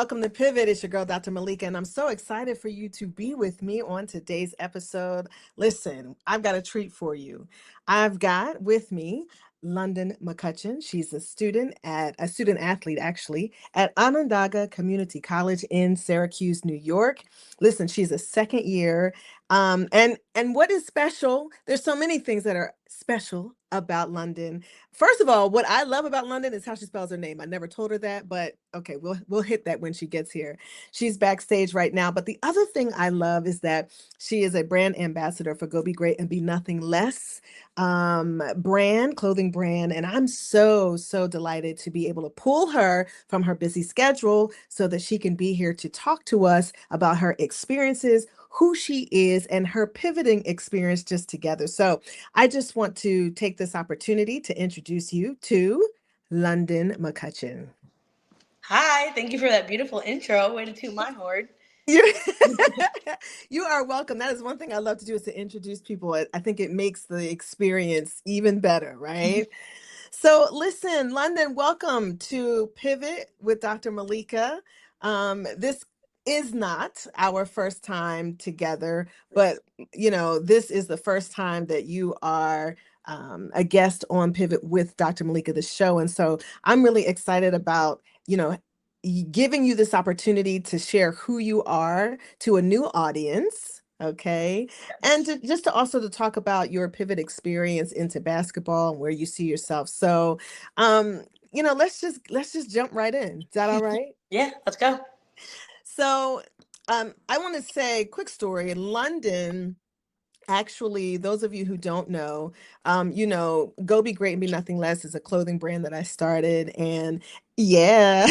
welcome to Pivot. It's your girl, Dr. Malaika, and I'm so excited for you to be with me on today's episode. Listen, I've got a treat for you. I've got with me Lundyn McCutchen. She's a student athlete actually at Onondaga Community College in Syracuse, New York. Listen, she's a second year. And what is special? There's so many things that are special about Lundyn. First of all, what I love about Lundyn is how she spells her name. I never told her that, but okay, we'll hit that when she gets here. She's backstage right now. But the other thing I love is that she is a brand ambassador for Go Be Great and Be Nothing Less clothing brand. And I'm so delighted to be able to pull her from her busy schedule so that she can be here to talk to us about her experiences, who she is, and her pivoting experience just together. So I just want to take this opportunity to introduce you to Lundyn McCutchen. Hi, thank you for that beautiful intro. Way to toot my horn. You, you are welcome. That is one thing I love to do is to introduce people. I think it makes the experience even better, right? So listen, Lundyn, welcome to Pivot with Dr. Malaika. This is not our first time together, but this is the first time that you are a guest on Pivot with Dr. Malaika, the show. And so I'm really excited about, giving you this opportunity to share who you are to a new audience. Okay. And just to also to talk about your pivot experience into basketball and where you see yourself. So, let's just jump right in. Is that all right? Yeah, let's go. So, I want to say quick story. Lundyn, actually, those of you who don't know, Go Be Great and Be Nothing Less is a clothing brand that I started. And yeah,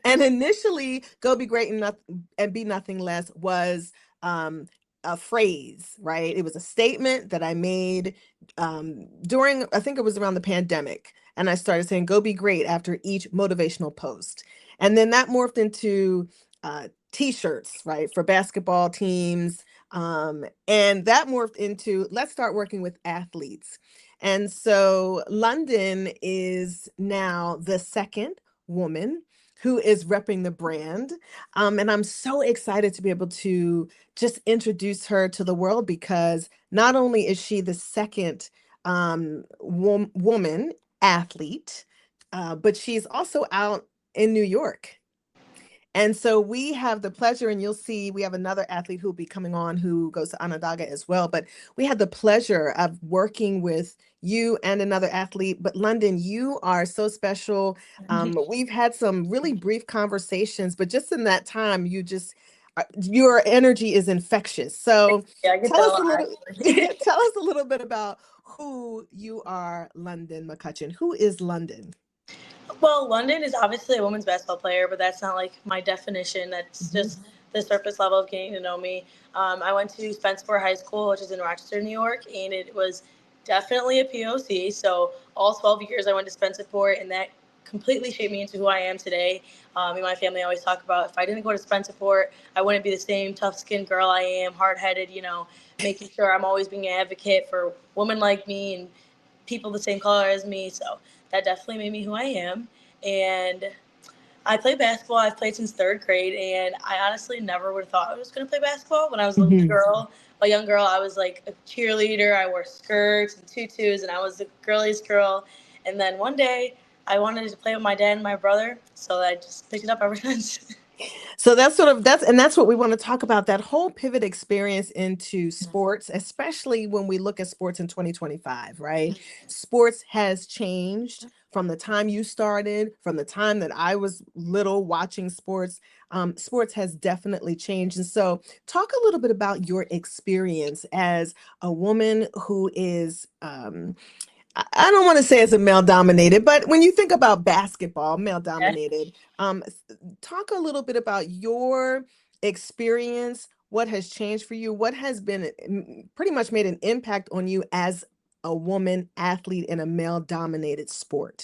and initially Go Be Great and Be Nothing Less was a phrase, right? It was a statement that I made during, I think it was around the pandemic. And I started saying, Go Be Great after each motivational post. And then that morphed into t-shirts, right, for basketball teams. And that morphed into let's start working with athletes. And so Lundyn is now the second woman who is repping the brand. And I'm so excited to be able to just introduce her to the world because not only is she the second woman athlete, but she's also out in New York. And so we have the pleasure, and you'll see we have another athlete who'll be coming on who goes to Onondaga as well. But we had the pleasure of working with you and another athlete. But Lundyn, you are so special. We've had some really brief conversations, but just in that time, your energy is infectious. So Yeah, I get tell that a us a lot, little, actually. tell us a little bit about who you are, Lundyn McCutchen. Who is Lundyn? Well, Lundyn is obviously a women's basketball player, but that's not like my definition. That's Mhm. just the surface level of getting to know me. I went to Spencer High School, which is in Rochester, New York, and it was definitely a POC. So all 12 years I went to Spencer, and that completely shaped me into who I am today. Me and my family always talk about if I didn't go to Spencer, I wouldn't be the same tough-skinned girl I am, hard-headed, making sure I'm always being an advocate for women like me and people the same color as me. So that definitely made me who I am. And I play basketball. I've played since third grade, and I honestly never would have thought I was going to play basketball. When I was a little Mhm. girl, a young girl, I was like a cheerleader. I wore skirts and tutus, and I was the girliest girl. And then one day, I wanted to play with my dad and my brother, so I just picked it up ever since. So that's what we want to talk about, that whole pivot experience into sports, especially when we look at sports in 2025, right? Sports has changed from the time you started, from the time that I was little watching sports. Sports has definitely changed. And so talk a little bit about your experience as a woman who is I don't want to say it's a male dominated, but when you think about basketball, male Yeah. dominated, talk a little bit about your experience, what has changed for you, what has been pretty much made an impact on you as a woman athlete in a male dominated sport.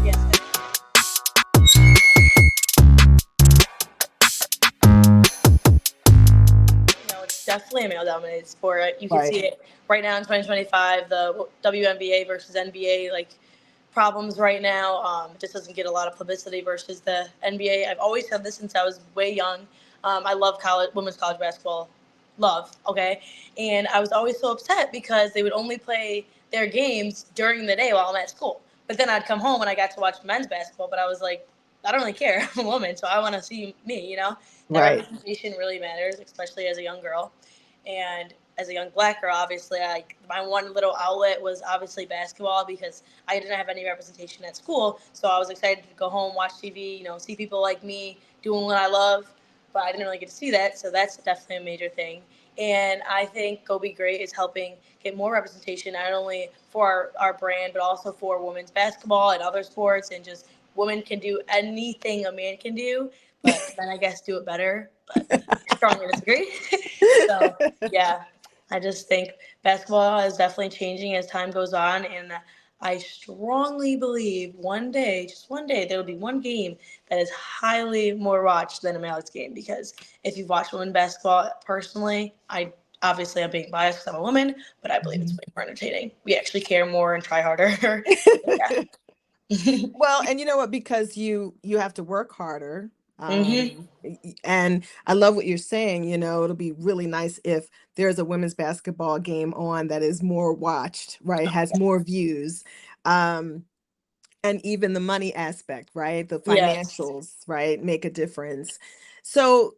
Yes. It's definitely a male-dominated sport. You can Right. see it right now in 2025, the WNBA versus NBA problems right now. It just doesn't get a lot of publicity versus the NBA. I've always said this since I was way young. I love women's college basketball, love. Okay, and I was always so upset because they would only play their games during the day while I'm at school. But then I'd come home and I got to watch men's basketball. But I was like, I don't really care. I'm a woman, so I want to see me. That Right. representation really matters, especially as a young girl. And as a young black girl, obviously, my one little outlet was obviously basketball because I didn't have any representation at school. So I was excited to go home, watch TV, see people like me doing what I love, but I didn't really get to see that. So that's definitely a major thing. And I think Go Be Great is helping get more representation, not only for our brand, but also for women's basketball and other sports. And just women can do anything a man can do, but men, I guess, do it better. But I strongly disagree. So yeah, I just think basketball is definitely changing as time goes on, and I strongly believe one day, just one day, there will be one game that is highly more watched than a male's game. Because if you've watched women's basketball, personally, I obviously I'm being biased because I'm a woman, but I believe it's Mhm. way more entertaining. We actually care more and try harder. Yeah. Well, and you know what? Because you have to work harder. Hmm. And I love what you're saying. It'll be really nice if there's a women's basketball game on that is more watched, right? Has more views. Um, and even the money aspect, right? The Yes. financials, right, make a difference. So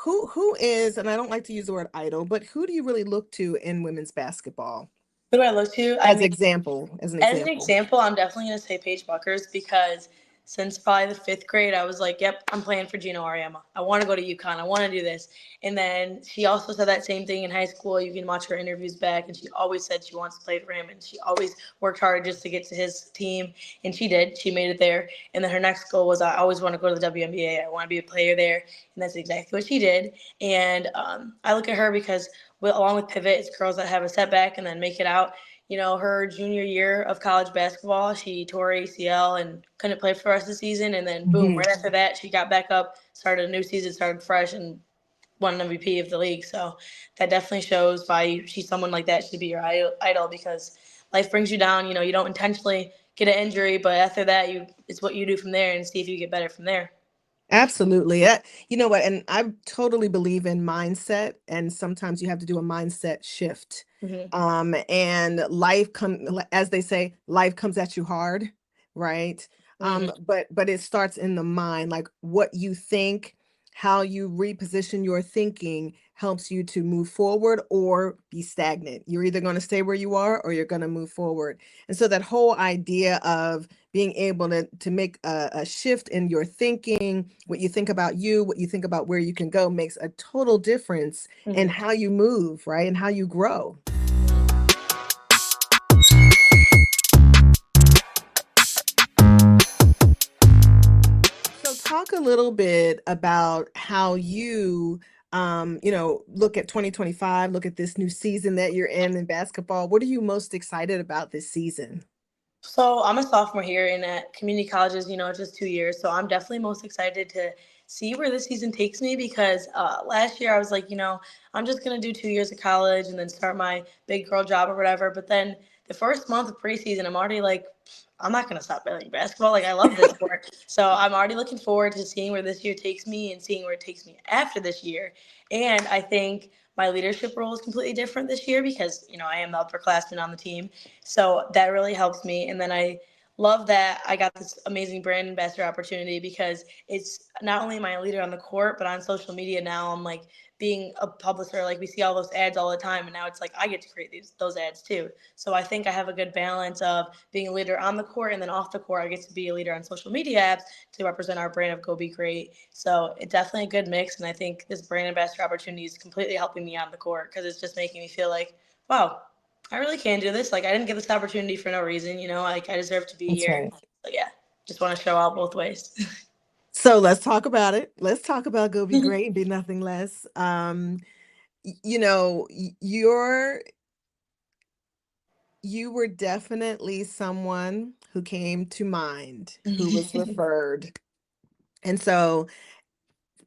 who is, and I don't like to use the word idol, but who do you really look to in women's basketball Who do I look to? I as mean, example, as an as an example? example, I'm definitely going to say Paige Buckers because since probably the fifth grade, I was like, yep, I'm playing for Gino Ariema. I want to go to UConn. I want to do this. And then she also said that same thing in high school. You can watch her interviews back, and she always said she wants to play for him, and she always worked hard just to get to his team, and she did. She made it there. And then her next goal was, I always want to go to the WNBA. I want to be a player there, and that's exactly what she did. And I look at her because, along with Pivot, it's girls that have a setback and then make it out. Her junior year of college basketball, she tore ACL and couldn't play for the rest of the season. And then, boom, Mhm. right after that, she got back up, started a new season, started fresh, and won an MVP of the league. So that definitely shows why she's someone like that should be your idol because life brings you down. You don't intentionally get an injury, but after that, it's what you do from there and see if you get better from there. Absolutely. You know what? And I totally believe in mindset, and sometimes you have to do a mindset shift. Hmm. And as they say, life comes at you hard, right? Hmm. But it starts in the mind, like what you think, how you reposition your thinking helps you to move forward or be stagnant. You're either going to stay where you are or you're going to move forward. And so that whole idea of being able to make a shift in your thinking, what you think about you, what you think about where you can go, makes a total difference in Hmm. how you move, right? And how you grow. So talk a little bit about how look at 2025, look at this new season that you're in basketball. What are you most excited about this season? So I'm a sophomore here, and at community colleges, it's just 2 years. So I'm definitely most excited to see where this season takes me because last year I was like, I'm just gonna do 2 years of college and then start my big girl job or whatever. But then the first month of preseason, I'm already like, I'm not gonna stop playing basketball. Like I love this sport, so I'm already looking forward to seeing where this year takes me and seeing where it takes me after this year. And I think my leadership role is completely different this year because I am the upperclassman on the team, so that really helps me. And then I love that I got this amazing brand ambassador opportunity because it's not only am I a leader on the court, but on social media now I'm like being a publisher. Like we see all those ads all the time, and now it's like I get to create those ads too. So I think I have a good balance of being a leader on the court, and then off the court I get to be a leader on social media apps to represent our brand of Go Be Great. So it's definitely a good mix, and I think this brand ambassador opportunity is completely helping me on the court because it's just making me feel like, wow, I really can do this. Like I didn't get this opportunity for no reason, Like I deserve to be That's here. right. So yeah, just want to show out both ways. So let's talk about it. Let's talk about Go Be Great and Be Nothing Less. You were definitely someone who came to mind, who was referred. And so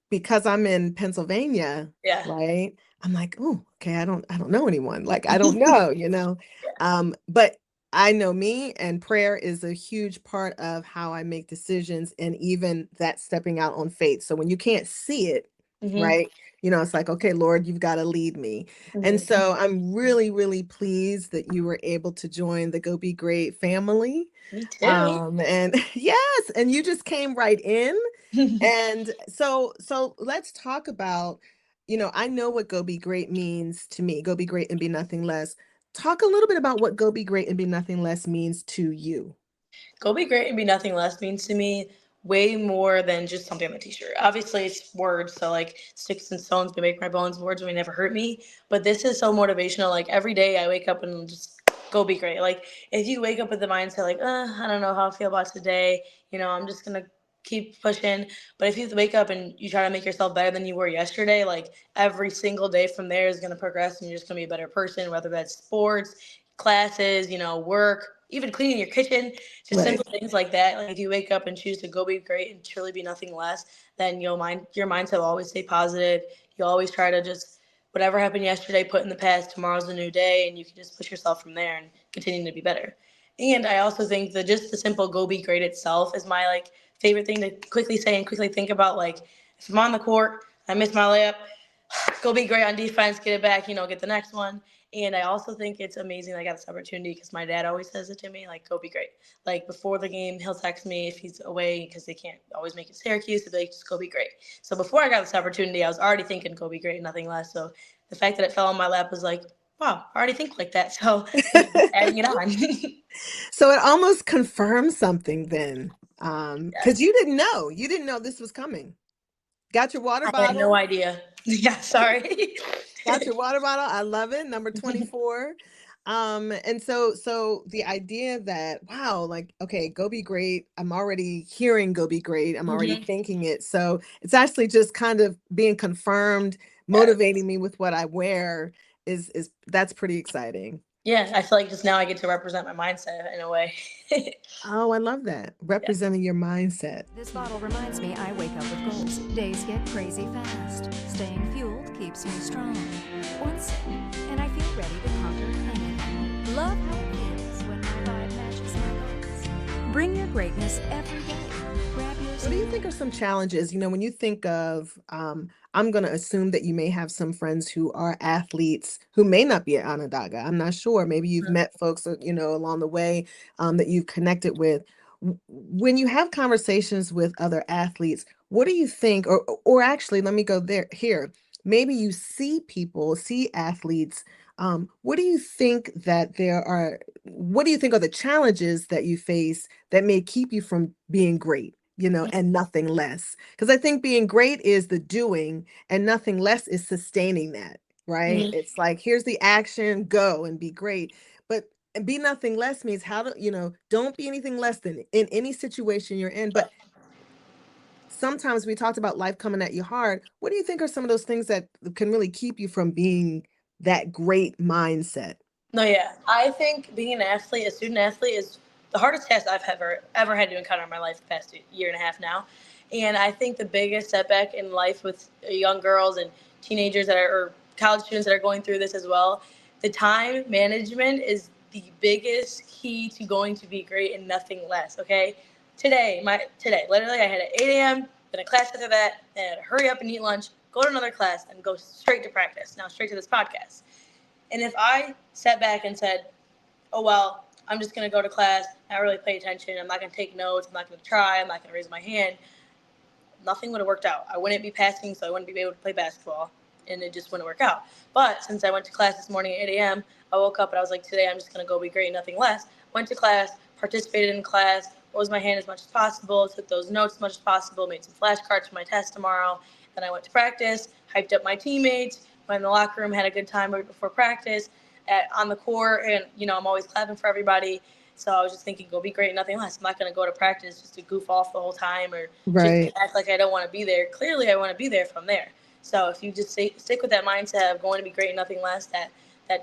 because I'm in Pennsylvania, Yeah. right? I'm like, oh, okay, I don't know anyone. Like I don't know. Yeah. But I know me, and prayer is a huge part of how I make decisions and even that stepping out on faith. So when you can't see it, Hmm. right? It's like, okay, Lord, you've got to lead me. And Hmm. so I'm really, really pleased that you were able to join the Go Be Great family. Me too. And yes, and you just came right in. And so let's talk about, I know what Go Be Great means to me. Go be great and be nothing less. Talk a little bit about what Go Be Great and be nothing less means to you. Go be great and be nothing less means to me way more than just something on the t-shirt. Obviously, it's words, so like sticks and stones may make my bones, words may never hurt me. But this is so motivational. Like every day, I wake up and just go be great. Like if you wake up with the mindset like, I don't know how I feel about today. I'm just gonna keep pushing. But if you wake up and you try to make yourself better than you were yesterday, like every single day from there is gonna progress, and you're just gonna be a better person. Whether that's sports, classes, work, even cleaning your kitchen, just Right. simple things like that. Like if you wake up and choose to go be great and truly be nothing less, then your mindset will always stay positive. You always try to just whatever happened yesterday, put in the past. Tomorrow's a new day, and you can just push yourself from there and continue to be better. And I also think that just the simple go be great itself is my like favorite thing to quickly say and quickly think about. Like if I'm on the court, I miss my layup, go be great on defense, get it back, get the next one. And I also think it's amazing that I got this opportunity because my dad always says it to me, like, go be great. Like, before the game, he'll text me if he's away because they can't always make it Syracuse. So they just go be great. So before I got this opportunity, I was already thinking go be great, nothing less. So the fact that it fell on my lap was like, wow, I already think like that. So just adding it on. So it almost confirms something then. Because Yes. you didn't know this was coming. Got your water I had no bottle. idea. Yeah, sorry. Got your water bottle. I love it. Number 24. And so the idea that, wow, like, okay, go be great. I'm already hearing go be great. I'm already Hmm. thinking it. So it's actually just kind of being confirmed, Yes. motivating me with what I wear is that's pretty exciting. Yeah, I feel like just now I get to represent my mindset in a way. Oh, I love that. Yeah. Representing your mindset. This bottle reminds me I wake up with goals. Days get crazy fast. Staying fueled keeps me strong. One sip, and I feel ready to conquer anything. Love how it feels when my vibe matches my goals. Bring your greatness every day. Grab yours What do you now. think are some challenges? When you think of, I'm going to assume that you may have some friends who are athletes who may not be at Onondaga. I'm not sure. Maybe you've Mhm. met folks, along the way, that you've connected with. When you have conversations with other athletes, what do you think, or actually, let me go there here. Maybe you see athletes. What do you think what do you think are the challenges that you face that may keep you from being great? And nothing less. Because I think being great is the doing, and nothing less is sustaining that, right? Mhm. It's like, here's the action, go and be great. But and be nothing less means don't be anything less than in any situation you're in. But sometimes we talked about life coming at you hard. What do you think are some of those things that can really keep you from being that great mindset? No, yeah. I think being an athlete, a student athlete, is the hardest test I've ever had to encounter in my life the past year and a half now. And I think the biggest setback in life with young girls and teenagers or college students that are going through this as well, the time management is the biggest key to going to be great and nothing less. Okay, today, literally, I had at 8 a.m. Then a class after that, then I had to hurry up and eat lunch, go to another class, and go straight to practice. Now straight to this podcast. And if I sat back and said, oh, well, I'm just going to go to class, not really pay attention, I'm not going to take notes, I'm not going to try, I'm not going to raise my hand, nothing would have worked out. I wouldn't be passing, so I wouldn't be able to play basketball, and it just wouldn't work out. But since I went to class this morning at 8 a.m., I woke up and I was like, today I'm just going to go be great, nothing less. Went to class, participated in class, rose my hand as much as possible, took those notes as much as possible, made some flashcards for my test tomorrow. Then I went to practice, hyped up my teammates, went in the locker room, had a good time right before practice, on the court, and I'm always clapping for everybody. So I was just thinking, go be great, nothing less. I'm not going to go to practice just to goof off the whole time or just Right. act like I don't want to be there. Clearly, I want to be there from there. So if you just stick with that mindset of going to be great, nothing less, that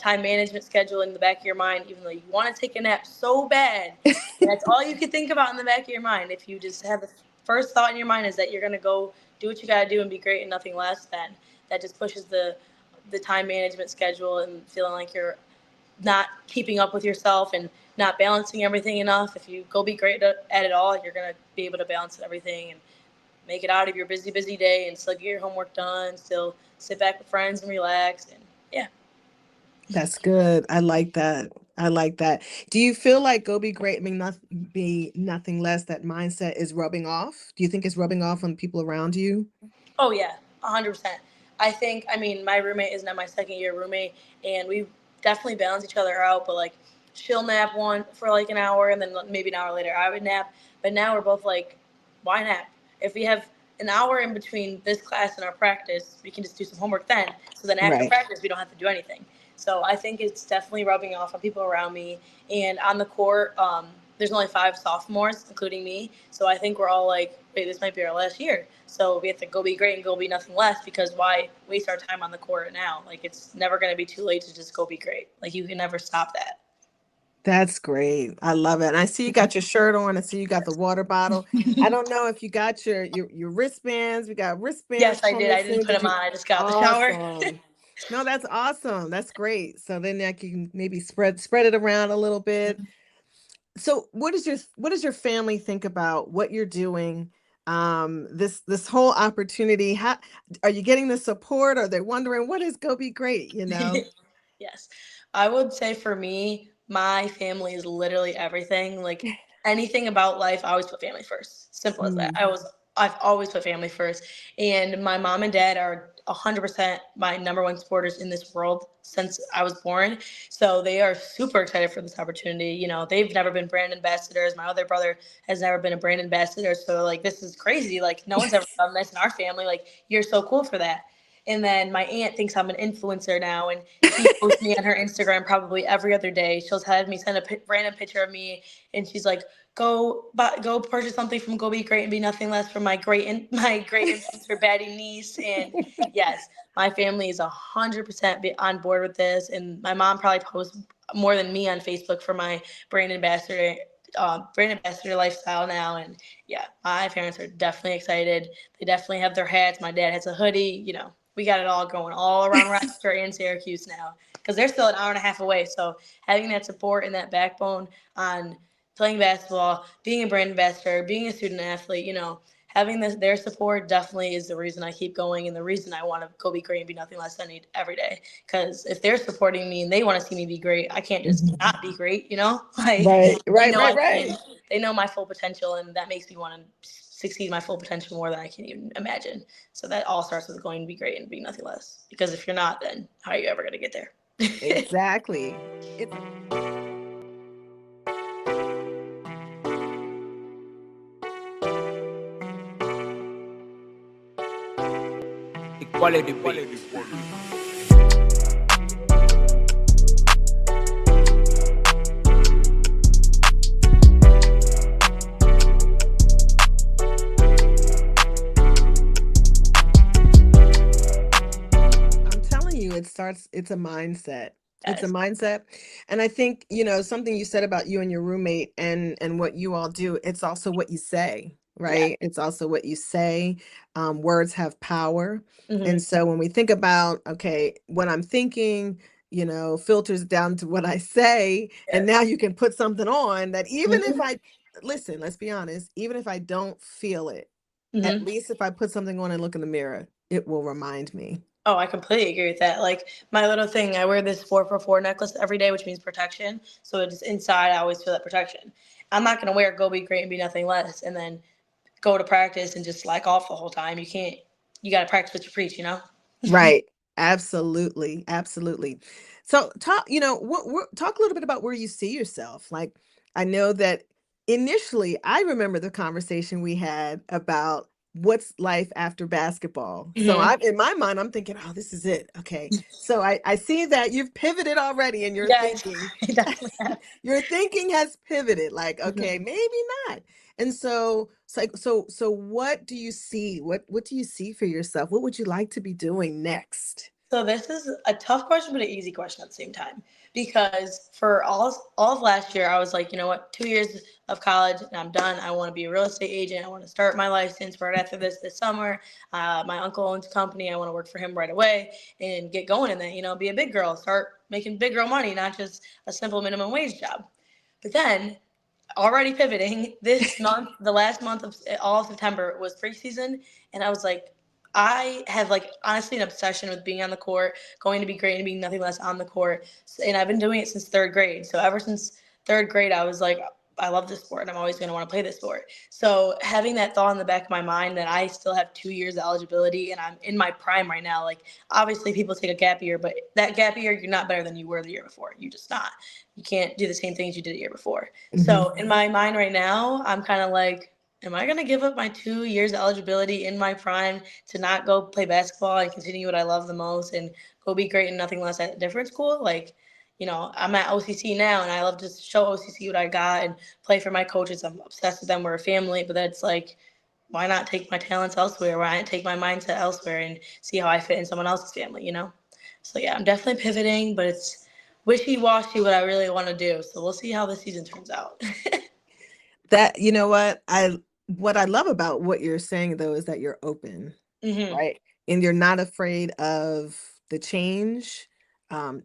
time management schedule in the back of your mind, even though you want to take a nap so bad, and that's all you can think about in the back of your mind. If you just have the first thought in your mind is that you're going to go do what you got to do and be great and nothing less, then that just pushes the time management schedule and feeling like you're not keeping up with yourself and not balancing everything enough. If you go be great at it all, you're going to be able to balance everything and make it out of your busy day and still get your homework done, still sit back with friends and relax. And yeah. That's good. I like that. I like that. Do you feel like go be great, be nothing less, that mindset is rubbing off? Do you think it's rubbing off on people around you? Oh yeah, 100%. I think. I mean, my roommate is now my second year roommate, and we definitely balance each other out. But like, she'll nap one for like an hour, and then maybe an hour later I would nap. But now we're both like, why nap? If we have an hour in between this class and our practice, we can just do some homework then. So then after Right. practice, we don't have to do anything. So I think it's definitely rubbing off on people around me. And on the court, there's only 5 sophomores, including me. So I think we're all like, wait, this might be our last year. So we have to go be great and go be nothing less, because why waste our time on the court now? Like, it's never going to be too late to just go be great. Like, you can never stop that. That's great. I love it. And I see you got your shirt on. I see you got the water bottle. I don't know if you got your wristbands. We got wristbands Yes, I did. coming I didn't soon. put Did them you? on. I just got out the shower. Awesome. No, that's awesome. That's great. So then I can maybe spread it around a little bit. So what does your family think about what you're doing? This whole opportunity. How are you getting the support? Are they wondering what is Go Be Great, you know? Yes. I would say for me, my family is literally everything. Like, anything about life, I always put family first. Simple as that. Mm, I've always put family first. And my mom and dad are 100% my number one supporters in this world since I was born. So they are super excited for this opportunity. You know, they've never been brand ambassadors. My other brother has never been a brand ambassador. So like, this is crazy. Like, no one's ever done this in our family. Like, you're so cool for that. And then my aunt thinks I'm an influencer now, and she posts me on her Instagram probably every other day. She'll have me send a random picture of me, and she's like, go purchase something from Go Be Great and Be Nothing Less for my great influencer baddie niece." And yes, my family is 100% on board with this, and my mom probably posts more than me on Facebook for my brand ambassador. Brand ambassador lifestyle now. And yeah, my parents are definitely excited. They definitely have their hats. My dad has a hoodie. You know, we got it all going all around Rochester and Syracuse now, because they're still an hour and a half away. So having that support and that backbone on playing basketball, being a brand ambassador, being a student athlete, you know, having their support definitely is the reason I keep going, and the reason I want to go be great and be nothing less than I need every day. Because if they're supporting me and they want to see me be great, I can't just mhm. not be great, you know? Like, Right, they right, know right, I can. right. They know my full potential, and that makes me want to succeed my full potential more than I can even imagine. So that all starts with going to be great and be nothing less. Because if you're not, then how are you ever going to get there? Exactly. It's Equality, baby. I'm telling you, it's a mindset. It's a Yes. mindset. And I think, something you said about you and your roommate and what you all do, it's also what you say, Yeah. right? It's also what you say. Words have power. And Hmm. so when we think about, okay, what I'm thinking, filters down to what I say, and Yeah. now you can put something on that even if Hmm. listen, let's be honest, even if I don't feel it, at Hmm. least if I put something on and look in the mirror, it will remind me. Oh, I completely agree with that. Like, my little thing, I wear this 444 necklace every day, which means protection. So it's inside, I always feel that protection. I'm not gonna wear go be great and be nothing less, and then go to practice and just slack off the whole time. You can't. You got to practice what you preach. You know. Right. Absolutely. Absolutely. So talk a little bit about where you see yourself. Like, I know that initially I remember the conversation we had about what's life after basketball. So Hmm. I'm in my mind, I'm thinking, oh, this is it. Okay. So I see that you've pivoted already in your Yes, thinking. I definitely have. Your thinking has pivoted, like, okay, Mhm. maybe not. And so what do you see? What do you see for yourself? What would you like to be doing next? So this is a tough question, but an easy question at the same time. Because for all of last year, I was like, you know what, 2 years of college and I'm done. I want to be a real estate agent. I want to start my license right after this summer. My uncle owns a company. I want to work for him right away and get going in that. You know, be a big girl, start making big girl money, not just a simple minimum wage job. But then already pivoting this month, the last month of all of September was preseason, and I was like, I have like honestly an obsession with being on the court, going to be great and being nothing less on the court, and I've been doing it since third grade. So ever since third grade, I was like, I love this sport, and I'm always going to want to play this sport. So having that thought in the back of my mind that I still have 2 years of eligibility, and I'm in my prime right now. Like obviously, people take a gap year, but that gap year, you're not better than you were the year before. You're just not. You can't do the same things you did the year before. Mm-hmm. So in my mind right now, I'm kind of like, am I going to give up my 2 years eligibility in my prime to not go play basketball and continue what I love the most and go be great and nothing less at a different school? Like, you know, I'm at OCC now and I love to show OCC what I got and play for my coaches. I'm obsessed with them. We're a family, but that's like, why not take my talents elsewhere? Why not take my mindset elsewhere and see how I fit in someone else's family, you know? So yeah, I'm definitely pivoting, but it's wishy-washy what I really want to do. So we'll see how the season turns out. That, you know what I love about what you're saying though is that you're open, hmm right? And you're not afraid of the change, um,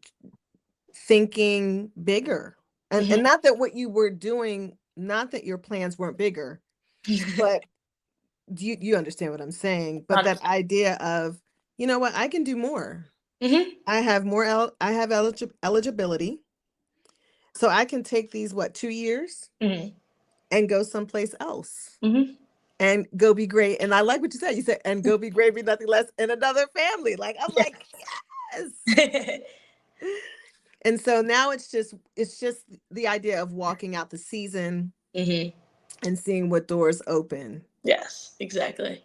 thinking bigger. And hmm not that what you were doing, not that your plans weren't bigger, but you understand what I'm saying, but that 100%. idea of, you know what, I can do more. hmm I have eligibility. So I can take these, what, 2 years hmm and go someplace else hmm and go be great. And I like what you said. You said, and go be great, be nothing less in another family. Like, I'm like, yes. Yeah. And so now it's just the idea of walking out the season hmm and seeing what doors open. Yes, exactly.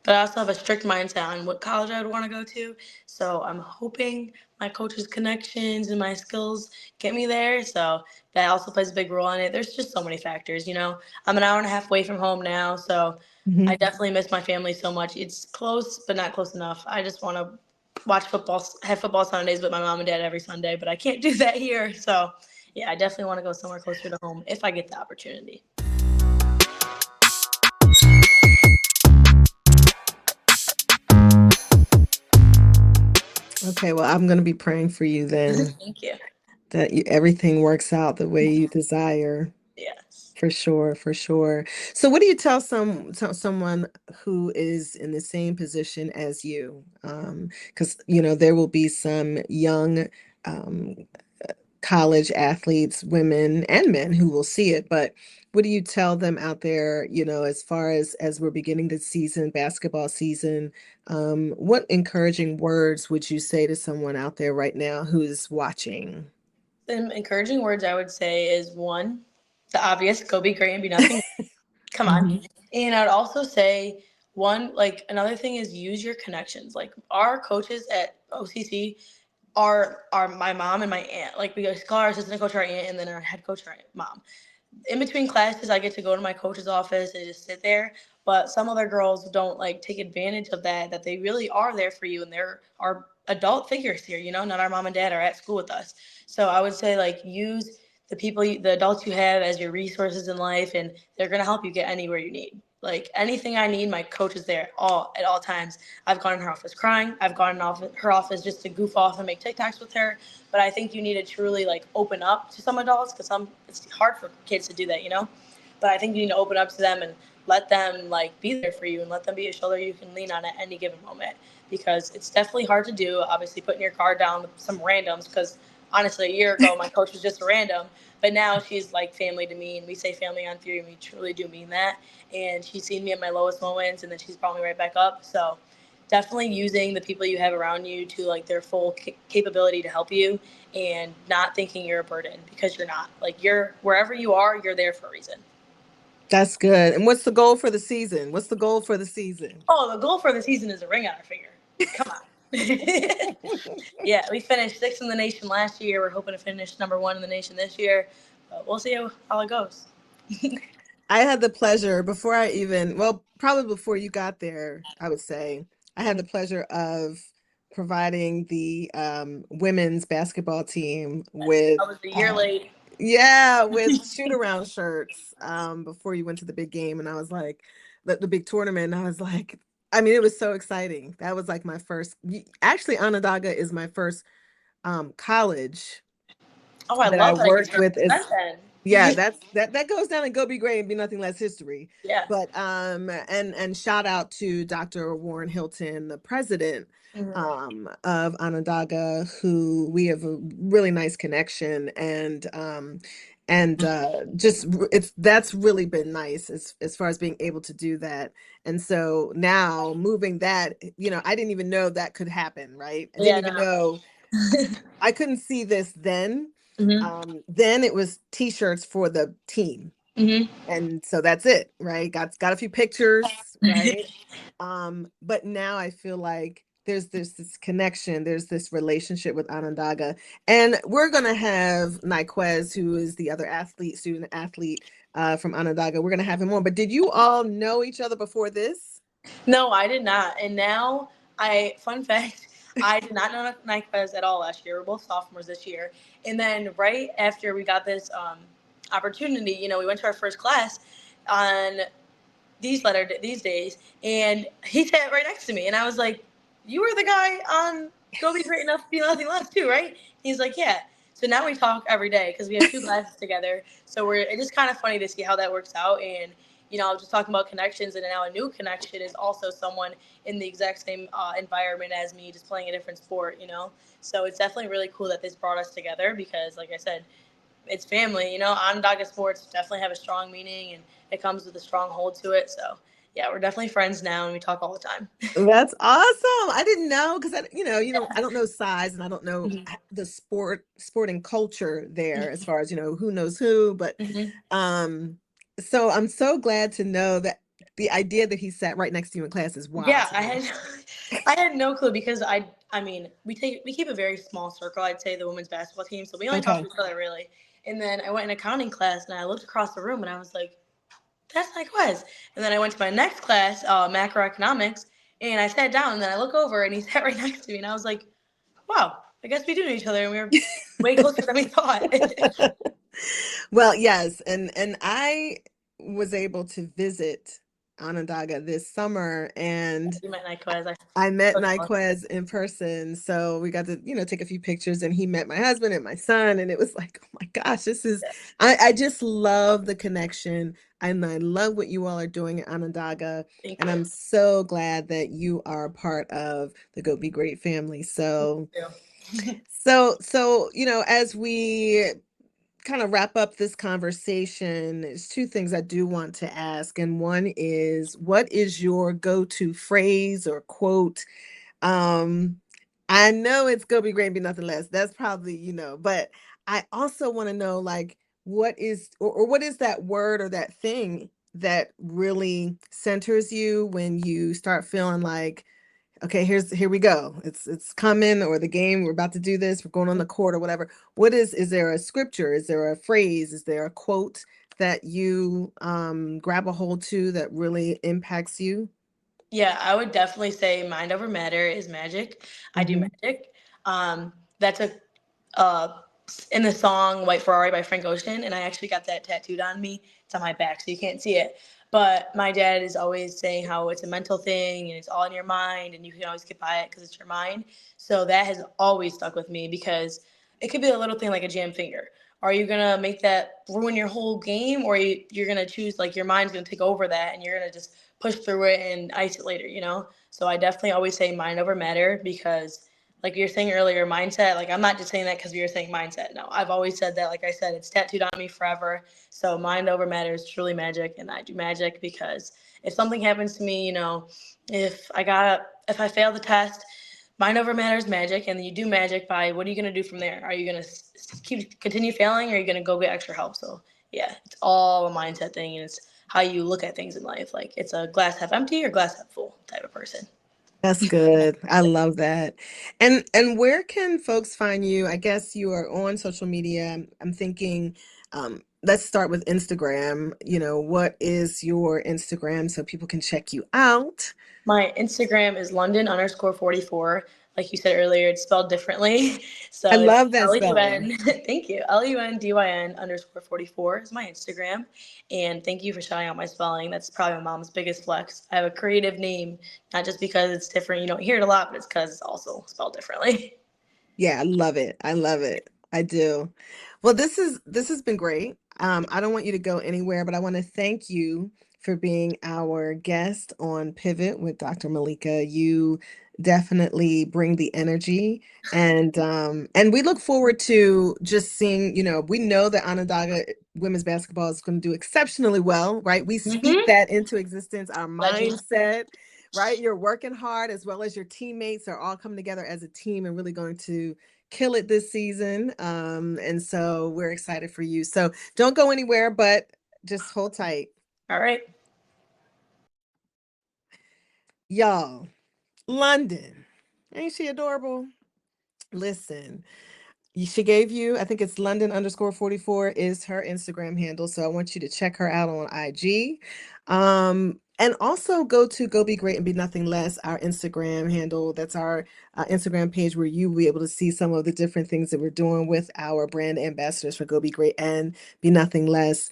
But I also have a strict mindset on what college I would want to go to. So I'm hoping my coach's connections and my skills get me there. So that also plays a big role in it. There's just so many factors, you know. I'm an hour and a half away from home now, so I Mhm. definitely miss my family so much. It's close, but not close enough. I just want to watch football, have football Sundays with my mom and dad every Sunday, but I can't do that here. So yeah, I definitely want to go somewhere closer to home if I get the opportunity. Okay, well, I'm going to be praying for you then, Thank you. that everything works out the way you desire. Yes. For sure, for sure. So what do you tell someone who is in the same position as you? Because there will be some young um, college athletes, women and men, who will see it. But what do you tell them out there, as far as we're beginning the season, basketball season, what encouraging words would you say to someone out there right now who's watching? Some encouraging words I would say is one, the obvious, go be great and be nothing. Come on. Mhm. And I would also say one, like another thing is use your connections. Like our coaches at OCC are my mom and my aunt. Like we call our assistant coach our aunt and then our head coach our mom. In between classes, I get to go to my coach's office and just sit there. But some other girls don't like take advantage of that they really are there for you and they're our adult figures here, you know, not our mom and dad are at school with us. So I would say like use the adults you have as your resources in life and they're going to help you get anywhere you need. Like anything I need, my coach is there all at all times. I've gone in her office crying. I've gone in her office just to goof off and make TikToks with her. But I think you need to truly like open up to some adults because it's hard for kids to do that, you know. But I think you need to open up to them and let them like be there for you and let them be a shoulder you can lean on at any given moment because it's definitely hard to do. Obviously, putting your card down with some randoms because honestly, a year ago my coach was just a random, but now she's like family to me, and we say family on theory, and we truly do mean that. And she's seen me at my lowest moments, and then she's brought me right back up. So definitely using the people you have around you to like their full capability to help you and not thinking you're a burden because you're not. Like you're wherever you are, you're there for a reason. That's good. And what's the goal for the season? What's the goal for the season? Oh, the goal for the season is a ring on our finger. Come on. Yeah, we finished sixth in the nation last year. We're hoping to finish number one in the nation this year. But we'll see how it goes. I had the pleasure before well, probably before you got there, I would say, I had the pleasure of providing the women's basketball team Yes, with I was a year late. yeah, with shoot around shirts before you went to the big game. And I was like, the big tournament. And I was like, I mean, it was so exciting. That was like my first, actually, Onondaga is my first college Oh, I that I love that I get worked to with. Is represent yeah, then. that goes down and go be great and be nothing less history. Yeah. But and shout out to Dr. Warren Hilton, the president Mhm. of Onondaga, who we have a really nice connection, and just it's that's really been nice as far as being able to do that. And so now moving that, I didn't even know that could happen, right? I didn't Yeah, even no. know I couldn't see this then. Mhm. Then it was t-shirts for the team. Mhm. And so that's it, right? Got a few pictures, right? But now I feel like there's this connection, there's this relationship with Onondaga. And we're gonna have Nyquez, who is the other student athlete from Onondaga. We're gonna have him on. But did you all know each other before this? No, I did not. And now, fun fact, I did not know Nyquez at all last year. We're both sophomores this year. And then right after we got this opportunity, we went to our first class on these days, and he sat right next to me, and I was like, "You were the guy on Go Be Great Enough to Be Nothing Less too, right?" He's like, "Yeah." So now we talk every day because we have two classes together. So it's just kind of funny to see how that works out. And I was just talking about connections, and now a new connection is also someone in the exact same environment as me, just playing a different sport. So it's definitely really cool that this brought us together because, like I said, it's family. Onondaga sports definitely have a strong meaning, and it comes with a strong hold to it. So yeah, we're definitely friends now, and we talk all the time. That's awesome. I didn't know because I don't know size and I don't know Mhm. the sporting culture there as far as, who knows who, but Mhm. um so I'm so glad to know that the idea that he sat right next to you in class is wild Yeah, to I me. had I had no clue because I mean we keep a very small circle. I'd say the women's basketball team, so we only talk to Okay. each other really. And then I went in accounting class and I looked across the room and I was like, that's likewise. And then I went to my next class, macroeconomics, and I sat down and then I look over and he sat right next to me and I was like, wow, I guess we do know each other and we were way closer than we thought. Well, yes, and I was able to visit Onondaga this summer, and You met likewise. I I met so jealous. Nyquez in person, so we got to, take a few pictures, and he met my husband and my son, and it was like, oh my gosh, Yeah, I just love the connection, and I love what you all are doing at Onondaga, thank and you. I'm so glad that you are a part of the Go Be Great family. So, Thank you. as we kind of wrap up this conversation, there's two things I do want to ask. And one is, what is your go-to phrase or quote? Um, I know it's gonna be great and be nothing less. That's probably, but I also want to know like what is or what is that word or that thing that really centers you when you start feeling like, okay, here we go. It's coming, or the game, we're about to do this, we're going on the court or whatever. Is there a scripture? Is there a phrase? Is there a quote that you grab a hold to that really impacts you? Yeah, I would definitely say mind over matter is magic. I do Hmm. magic. That's a uh, in the song White Ferrari by Frank Ocean, and I actually got that tattooed on me. It's on my back, so you can't see it. But my dad is always saying how it's a mental thing and it's all in your mind, and you can always get by it because it's your mind. So that has always stuck with me because it could be a little thing like a jam finger. Are you gonna make that ruin your whole game, or you're gonna choose like your mind's gonna take over that, and you're gonna just push through it and ice it later? So I definitely always say mind over matter because like you were saying earlier, mindset, like I'm not just saying that because we were saying mindset. No, I've always said that. Like I said, it's tattooed on me forever. So mind over matter is truly magic, and I do magic because if something happens to me, if I fail the test, mind over matter is magic, and you do magic by what are you gonna do from there? Are you gonna continue failing, or are you gonna go get extra help? So yeah, it's all a mindset thing, and it's how you look at things in life. Like it's a glass half empty or glass half full type of person. That's good. I love that. And where can folks find you? I guess you are on social media. I'm thinking, let's start with Instagram. What is your Instagram so people can check you out? My Instagram is Lundyn_44. like you said earlier, it's spelled differently. I So it's love that spelling. LUN, thank you, LUNDYN_44 is my Instagram. And thank you for shouting out my spelling. That's probably my mom's biggest flex. I have a creative name, not just because it's different. You don't hear it a lot, but it's because it's also spelled differently. Yeah, I love it. I love it. I do. Well, this has been great. I don't want you to go anywhere, but I want to thank you for being our guest on Pivot with Dr. Malika. You definitely bring the energy, and we look forward to just seeing, we know that Onondaga women's basketball is going to do exceptionally well, right? We speak Mm-hmm. that into existence, our Legend. mindset, right? You're working hard as well as your teammates are all coming together as a team and really going to kill it this season. And so we're excited for you. So don't go anywhere, but just hold tight. All right. Y'all, Lundyn, ain't she adorable? Listen, she gave you, I think it's Lundyn_44 is her Instagram handle. So I want you to check her out on IG. And also go be great and be nothing less, our Instagram handle. That's our Instagram page where you will be able to see some of the different things that we're doing with our brand ambassadors for Go Be Great and Be Nothing Less.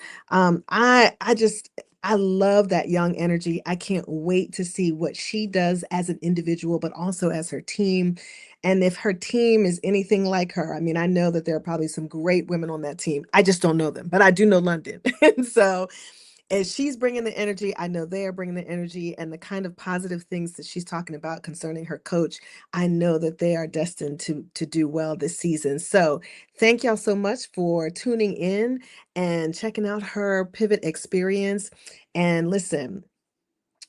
I love that young energy. I can't wait to see what she does as an individual, but also as her team. And if her team is anything like her, I mean, I know that there are probably some great women on that team. I just don't know them, but I do know Lundyn. And so as she's bringing the energy, I know they are bringing the energy and the kind of positive things that she's talking about concerning her coach. I know that they are destined to do well this season. So thank y'all so much for tuning in and checking out her pivot experience. And listen,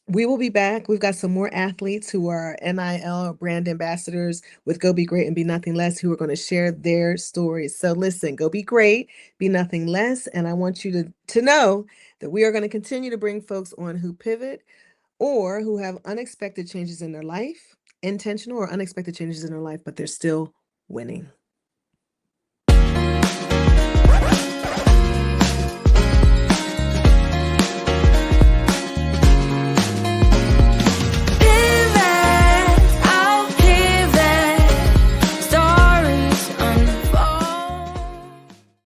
we will be back. We've got some more athletes who are NIL or brand ambassadors with Go Be Great and Be Nothing Less who are going to share their stories. So listen, go be great, be nothing less. And I want you to know that we are going to continue to bring folks on who pivot or who have unexpected changes in their life, intentional or unexpected changes in their life, but they're still winning.